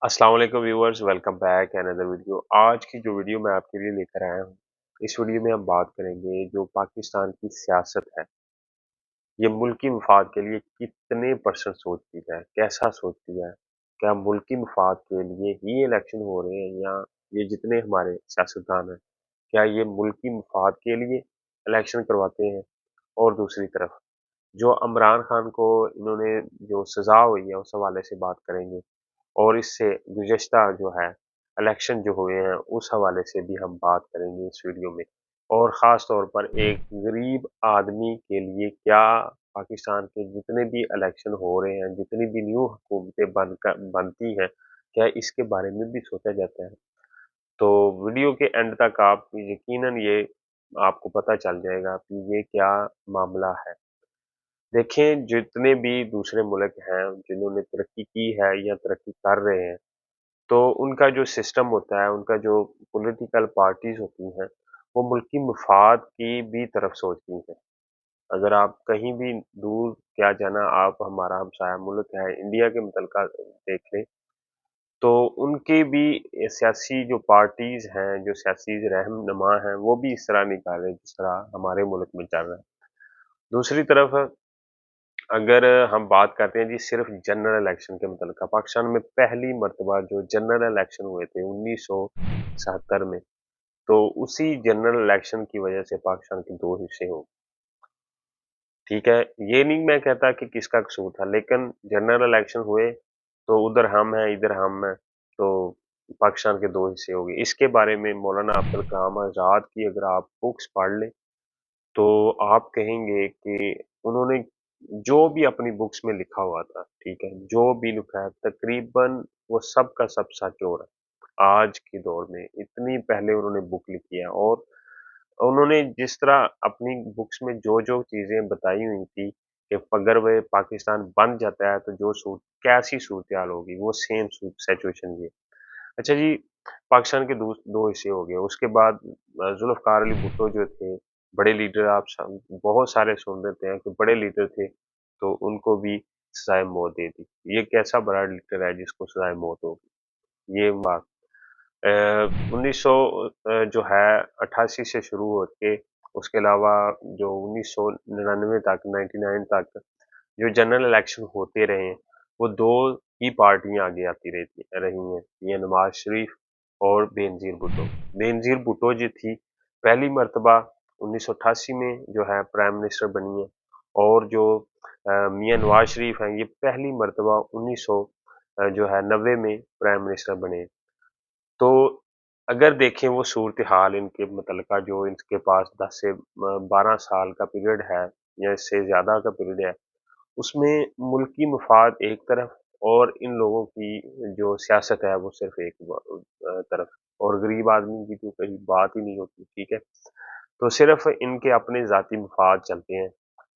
अस्सलाम वालेकुम viewers, welcome back another video. आज की जो वीडियो मैं आपके लिए लेकर आया हूँ, इस वीडियो में हम बात करेंगे जो पाकिस्तान की सियासत है, ये मुल्की मफाद के लिए कितने परसेंट सोचती है, कैसा सोचती है। क्या मुल्की मफाद के लिए ही इलेक्शन हो रहे हैं या ये जितने हमारे सियासतदान हैं, क्या ये मुल्की मफाद के लिए इलेक्शन करवाते हैं। और दूसरी तरफ जो इमरान खान को इन्होंने जो सजा हुई है उस हवाले से बात करेंगे। और इससे गुज़श्ता जो है इलेक्शन जो हुए हैं उस हवाले से भी हम बात करेंगे इस वीडियो में। और ख़ास तौर पर एक गरीब आदमी के लिए क्या पाकिस्तान के जितने भी इलेक्शन हो रहे हैं, जितनी भी न्यू हुकूमतें बनती हैं, क्या इसके बारे में भी सोचा जाता है। तो वीडियो के एंड तक आप यकीनन ये आपको पता चल जाएगा कि ये क्या मामला है। देखें, जितने भी दूसरे मुल्क हैं जिन्होंने तरक्की की है या तरक्की कर रहे हैं, तो उनका जो सिस्टम होता है, उनका जो पॉलिटिकल पार्टीज़ होती हैं, वो मुल्की मफ़ाद की भी तरफ सोचती हैं। अगर आप कहीं भी दूर क्या जाना, आप हमारा हमसाया मुल्क है इंडिया के मुतल्लिक़ देख लें, तो उनके भी सियासी जो पार्टीज़ हैं, जो सियासी रहनुमा हैं, वो भी इस तरह नहीं कर रहे जिस तरह हमारे मुल्क में चल रहा है। दूसरी तरफ अगर हम बात करते हैं जी सिर्फ जनरल इलेक्शन के मुतल्लिक़, पाकिस्तान में पहली मर्तबा जो जनरल इलेक्शन हुए थे 1977 में, तो उसी जनरल इलेक्शन की वजह से पाकिस्तान के 2 हिस्से हो। ठीक है, ये नहीं मैं कहता कि किसका कसूर था, लेकिन जनरल इलेक्शन हुए, तो उधर हम हैं, इधर हम हैं, तो पाकिस्तान के 2 हिस्से हो गए। इसके बारे में मौलाना अब्दुल कलाम आज़ाद की अगर आप बुक्स पढ़ लें, तो आप कहेंगे कि उन्होंने जो भी अपनी बुक्स में लिखा हुआ था, ठीक है, जो भी लिखा है तकरीबन वो सब का सब सच हो रहा है। आज के दौर में इतनी पहले उन्होंने बुक लिखी है और उन्होंने जिस तरह अपनी बुक्स में जो-जो चीज़ें बताई हुई थी कि अगर वह पाकिस्तान बन जाता है तो जो सूरत कैसी सूरत-हाल होगी, वो सेम सिचुएशन ये। अच्छा जी, पाकिस्तान के 2 हिस्से हो गए। उसके बाद ज़ुल्फ़िकार अली भुट्टो जो थे, बड़े लीडर आप बहुत सारे सुन लेते हैं कि बड़े लीडर थे, तो उनको भी सज़ाए मौत दे दी। ये कैसा बड़ा लीडर है जिसको सज़ाए मौत होगी? ये बात 1900 जो है 88 से शुरू होके उसके अलावा जो 1999 तक 99 तक जो जनरल इलेक्शन होते रहे हैं, वो 2 ही पार्टियाँ आगे आती रही हैं, ये नवाज़ शरीफ और बेनज़ीर भुट्टो। बेनज़ीर भुट्टो जो थी, पहली मर्तबा 1988 में जो है प्राइम मिनिस्टर बनी है और जो मियाँ नवाज़ शरीफ हैं, ये पहली मर्तबा 1900 जो है 90 में प्राइम मिनिस्टर बने। तो अगर देखें वो सूरत-हाल इनके मुतल्लिक़ा जो इनके पास 10 से 12 साल का पीरियड है या इससे ज़्यादा का पीरियड है, उसमें मुल्की मफ़ाद एक तरफ और इन लोगों की जो सियासत है वो सिर्फ़ एक तरफ और गरीब आदमी की तो कहीं बात ही नहीं होती, ठीक है? तो सिर्फ़ इनके अपने ज़ाती मफ़ाद चलते हैं।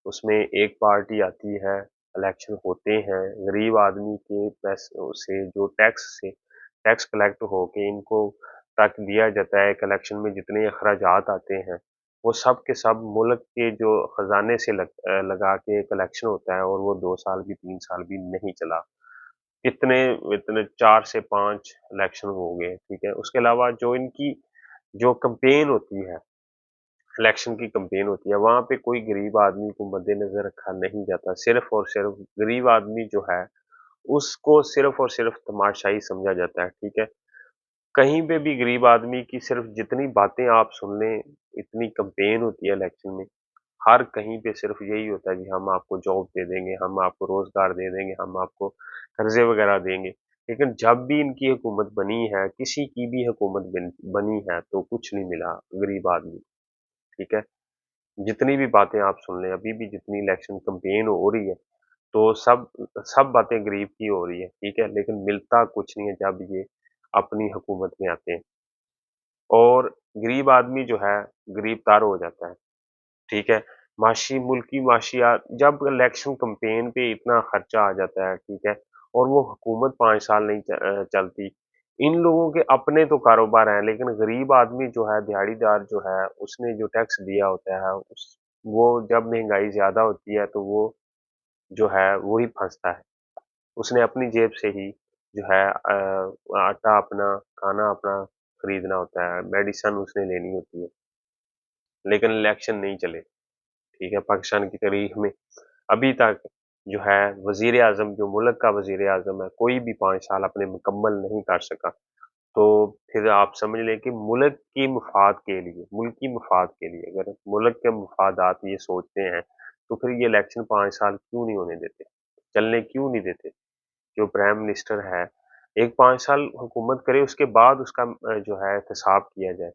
उसमें एक पार्टी आती है, इलेक्शन होते हैं, गरीब आदमी के पैसों से जो टैक्स कलेक्ट होके इनको तक दिया जाता है, एक इलेक्शन में जितने अखराजात आते हैं, वो सब के सब मुल्क के जो खजाने से लगा के एक इलेक्शन होता है और वो 2 साल भी 3 साल भी नहीं चला। इतने इतने 4 से 5 इलेक्शन हो गए, ठीक है? उसके अलावा जो इनकी जो कैंपेन होती है, इलेक्शन की कैंपेन होती है, वहाँ पे कोई गरीब आदमी को मद्देनज़र रखा नहीं जाता। सिर्फ़ और सिर्फ़ गरीब आदमी जो है, उसको सिर्फ़ और सिर्फ़ तमाशाई समझा जाता है, ठीक है? कहीं पे भी गरीब आदमी की सिर्फ जितनी बातें आप सुन लें, इतनी कैंपेन होती है इलेक्शन में, हर कहीं पे सिर्फ यही होता है कि हम आपको जॉब दे देंगे, हम आपको रोज़गार दे देंगे, हम आपको कर्ज़े वग़ैरह देंगे। लेकिन जब भी इनकी हुकूमत बनी है, किसी की भी हुकूमत बनी है, तो कुछ नहीं मिला गरीब आदमी, ठीक है? जितनी भी बातें आप सुन लें, अभी भी जितनी इलेक्शन कैंपेन हो रही है, तो सब सब बातें गरीब की हो रही है, ठीक है? लेकिन मिलता कुछ नहीं है जब ये अपनी हुकूमत में आते हैं। और गरीब आदमी जो है गरीब-तार हो जाता है, ठीक है? मुल्की माशियात जब इलेक्शन कैंपेन पे इतना खर्चा आ जाता है, ठीक है? और वो हुकूमत 5 साल नहीं चलती। इन लोगों के अपने तो कारोबार हैं, लेकिन गरीब आदमी जो है, दिहाड़ीदार जो है, उसने जो टैक्स दिया होता है, वो जब महँगाई ज़्यादा होती है, तो वो जो है, वो ही फँसता है। उसने अपनी जेब से ही جو ہے آٹا اپنا، کھانا اپنا خریدنا ہوتا ہے، میڈیسن اس نے لینی ہوتی ہے، لیکن الیکشن نہیں چلے، ٹھیک ہے، پاکستان کی تاریخ میں ابھی تک جو ہے وزیر اعظم، جو ملک کا وزیر اعظم ہے، کوئی بھی 5 سال اپنے مکمل نہیں کر سکا۔ تو پھر آپ سمجھ لیں کہ ملک کی مفاد کے لیے، ملکی مفاد کے لیے، اگر ملک کے مفادات یہ سوچتے ہیں تو پھر یہ الیکشن 5 سال کیوں نہیں ہونے دیتے، چلنے کیوں نہیں دیتے؟ جو پرائم منسٹر ہے ایک 5 سال حکومت کرے، اس کے بعد اس کا جو ہے احتساب کیا جائے،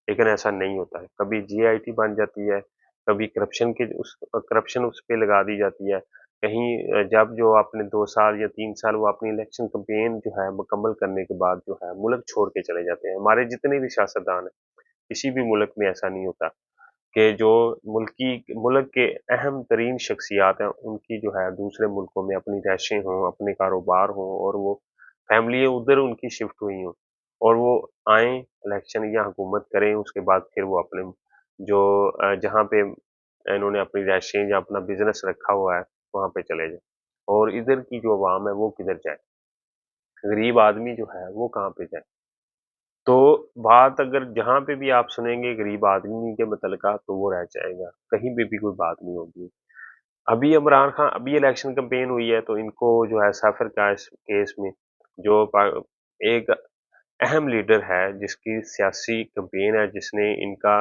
لیکن ایسا نہیں ہوتا ہے۔ کبھی جی آئی ٹی بن جاتی ہے، کبھی کرپشن اس پہ لگا دی جاتی ہے، کہیں جب جو اپنے 2 سال یا 3 سال وہ اپنی الیکشن کمپین جو ہے مکمل کرنے کے بعد جو ہے ملک چھوڑ کے چلے جاتے ہیں۔ ہمارے جتنے بھی سیاستدان ہیں، کسی بھی ملک میں ایسا نہیں ہوتا کہ جو ملک کے اہم ترین شخصیات ہیں ان کی جو ہے دوسرے ملکوں میں اپنی رہائشیں ہوں، اپنے کاروبار ہوں، اور وہ فیملی ادھر ان کی شفٹ ہوئی ہوں، اور وہ آئیں الیکشن یا حکومت کریں، اس کے بعد پھر وہ اپنے جو جہاں پہ انہوں نے اپنی رہائشیں یا اپنا بزنس رکھا ہوا ہے وہاں پہ چلے جائیں، اور ادھر کی جو عوام ہے وہ کدھر جائے، غریب آدمی جو ہے وہ کہاں پہ جائے؟ تو بات اگر جہاں پہ بھی آپ سنیں گے غریب آدمی کے متعلقہ تو وہ رہ جائے گا، کہیں پہ بھی کوئی بات نہیں ہوگی۔ ابھی عمران خان، ابھی الیکشن کمپین ہوئی ہے تو ان کو جو ہے سافر کا کیس میں جو ایک اہم لیڈر ہے جس کی سیاسی کمپین ہے، جس نے ان کا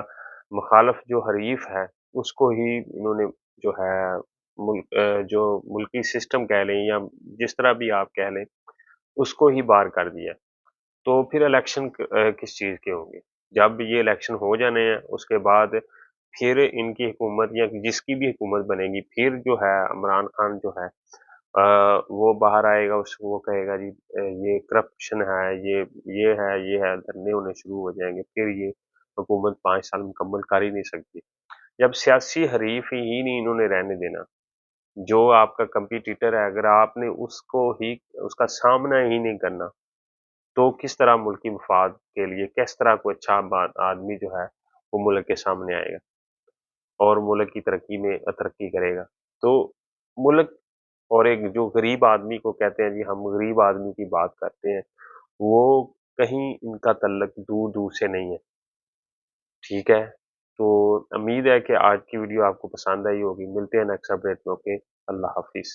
مخالف جو حریف ہے اس کو ہی انہوں نے جو ہے جو ملکی سسٹم کہہ لیں یا جس طرح بھی آپ کہہ لیں اس کو ہی بار کر دیا، تو پھر الیکشن کس چیز کے ہوں گے؟ جب یہ الیکشن ہو جانے ہیں اس کے بعد پھر ان کی حکومت یا جس کی بھی حکومت بنے گی، پھر جو ہے عمران خان جو ہے وہ باہر آئے گا، وہ کہے گا جی یہ کرپشن ہے، یہ ہے، دھرنے ہونے شروع ہو جائیں گے، پھر یہ حکومت 5 سال مکمل کر ہی نہیں سکتی۔ جب سیاسی حریف ہی نہیں انہوں نے رہنے دینا، جو آپ کا کمپیٹیٹر ہے، اگر آپ نے اس کا سامنا ہی نہیں کرنا تو کس طرح ملکی مفاد کے لیے کس طرح کوئی اچھا آدمی جو ہے وہ ملک کے سامنے آئے گا اور ملک کی ترقی میں ترقی کرے گا؟ تو ملک اور ایک جو غریب آدمی کو کہتے ہیں جی ہم غریب آدمی کی بات کرتے ہیں، وہ کہیں ان کا تعلق دور دور سے نہیں ہے، ٹھیک ہے؟ تو امید ہے کہ آج کی ویڈیو آپ کو پسند آئی ہوگی، ملتے ہیں نیکسٹ اپڈیٹ میں، اوکے، اللہ حافظ۔